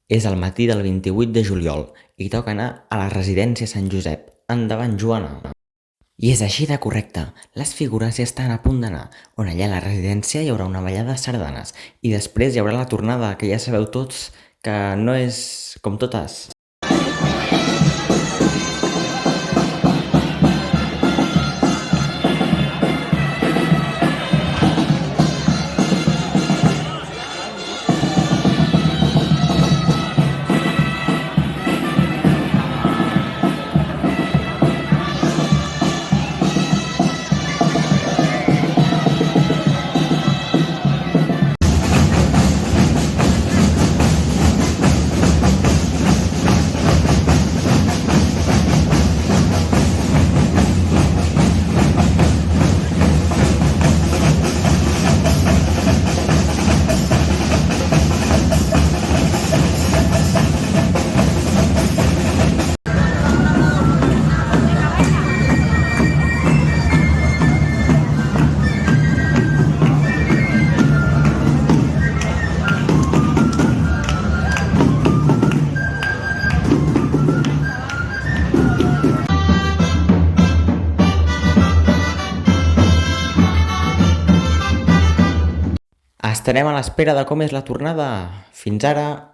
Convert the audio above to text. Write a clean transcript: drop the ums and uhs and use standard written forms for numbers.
És el matí del 28 de juliol i toca anar a la residència Sant Josep. Endavant, Joana! I és així de correcte. Les figures ja estan a punt d'anar, on allà a la residència hi haurà una ballada de sardanes i després hi haurà la tornada, que ja sabeu tots que no és com totes. Estarem a l'espera de com és la tornada. Fins ara!